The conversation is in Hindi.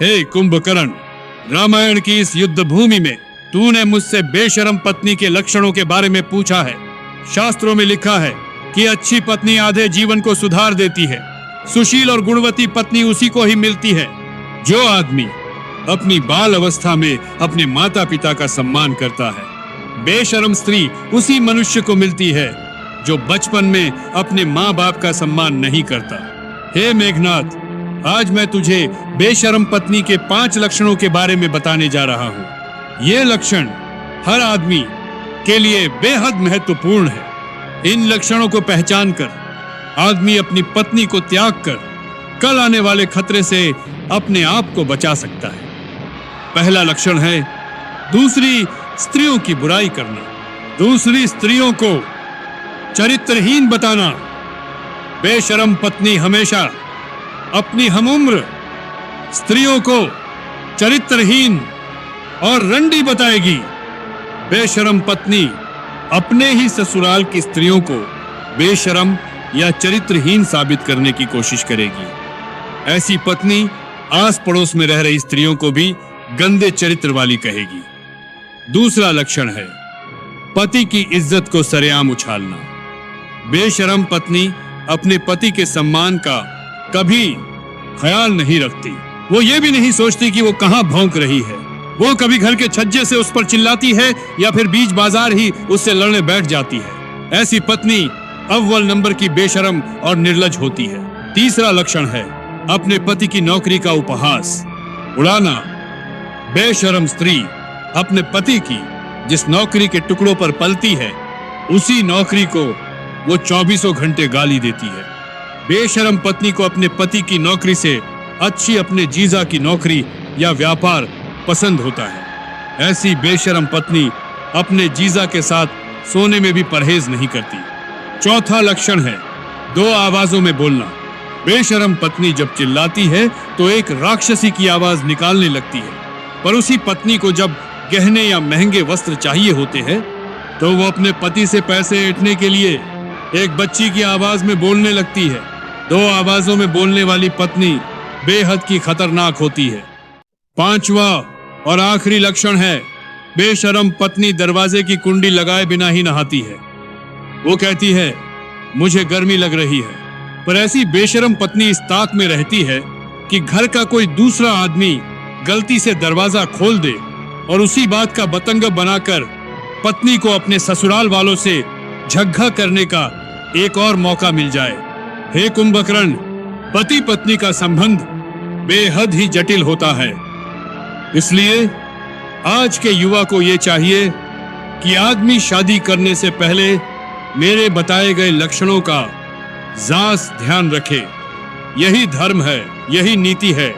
हे कुंभकर्ण, रामायण की इस युद्ध भूमि में तूने मुझसे बेशरम पत्नी के लक्षणों के बारे में पूछा है। शास्त्रों में लिखा है कि अच्छी पत्नी आधे जीवन को सुधार देती है। सुशील और गुणवती पत्नी उसी को ही मिलती है जो आदमी अपनी बाल अवस्था में अपने माता पिता का सम्मान करता है। बेशरम स्त्री उसी मनुष्य को मिलती है जो बचपन में अपने माँ बाप का सम्मान नहीं करता। हे मेघनाथ, आज मैं तुझे बेशरम पत्नी के 5 लक्षणों के बारे में बताने जा रहा हूँ। ये लक्षण हर आदमी के लिए बेहद महत्वपूर्ण है। इन लक्षणों को पहचान कर आदमी अपनी पत्नी को त्याग कर कल आने वाले खतरे से अपने आप को बचा सकता है। पहला लक्षण है दूसरी स्त्रियों की बुराई करना, दूसरी स्त्रियों को चरित्रहीन बताना। बेशरम पत्नी हमेशा अपनी हमउम्र स्त्रियों को चरित्रहीन और रंडी बताएगी। बेशरम पत्नी अपने ही ससुराल की स्त्रियों को बेशरम या चरित्रहीन साबित करने की कोशिश करेगी। ऐसी पत्नी आस पड़ोस में रह रही स्त्रियों को भी गंदे चरित्र वाली कहेगी। दूसरा लक्षण है पति की इज्जत को सरेआम उछालना। बेशरम पत्नी अपने पति के सम्मान का कभी ख्याल नहीं रखती। वो ये भी नहीं सोचती कि वो कहां भौंक रही है। वो कभी घर के छज्जे से उस पर चिल्लाती है या फिर बीच बाजार ही उससे लड़ने बैठ जाती है। ऐसी पत्नी अव्वल नंबर की बेशरम और निर्लज होती है। तीसरा लक्षण है अपने पति की नौकरी का उपहास उड़ाना। बेशरम स्त्री अपने पति की जिस नौकरी के टुकड़ों पर पलती है उसी नौकरी को वो 24 घंटे गाली देती है। बेशरम पत्नी को अपने पति की नौकरी से अच्छी अपने जीजा की नौकरी या व्यापार पसंद होता है। ऐसी बेशरम पत्नी अपने जीजा के साथ सोने में भी परहेज नहीं करती। चौथा लक्षण है 2 आवाजों में बोलना। बेशरम पत्नी जब चिल्लाती है तो एक राक्षसी की आवाज निकालने लगती है, पर उसी पत्नी को जब गहने या महंगे वस्त्र चाहिए होते हैं तो वो अपने पति से पैसे ऐंठने के लिए एक बच्ची की आवाज में बोलने लगती है। 2 आवाजों में बोलने वाली पत्नी बेहद की खतरनाक होती है। 5वां और आखिरी लक्षण है बेशरम पत्नी दरवाजे की कुंडी लगाए बिना ही नहाती है। वो कहती है मुझे गर्मी लग रही है, पर ऐसी बेशरम पत्नी इस ताक में रहती है कि घर का कोई दूसरा आदमी गलती से दरवाजा खोल दे और उसी बात का बतंगड़ बनाकर पत्नी को अपने ससुराल वालों से झगड़ा करने का एक और मौका मिल जाए। हे कुंभकर्ण, पति पत्नी का संबंध बेहद ही जटिल होता है। इसलिए आज के युवा को यह चाहिए कि आदमी शादी करने से पहले मेरे बताए गए लक्षणों का ज़ास ध्यान रखे। यही धर्म है, यही नीति है।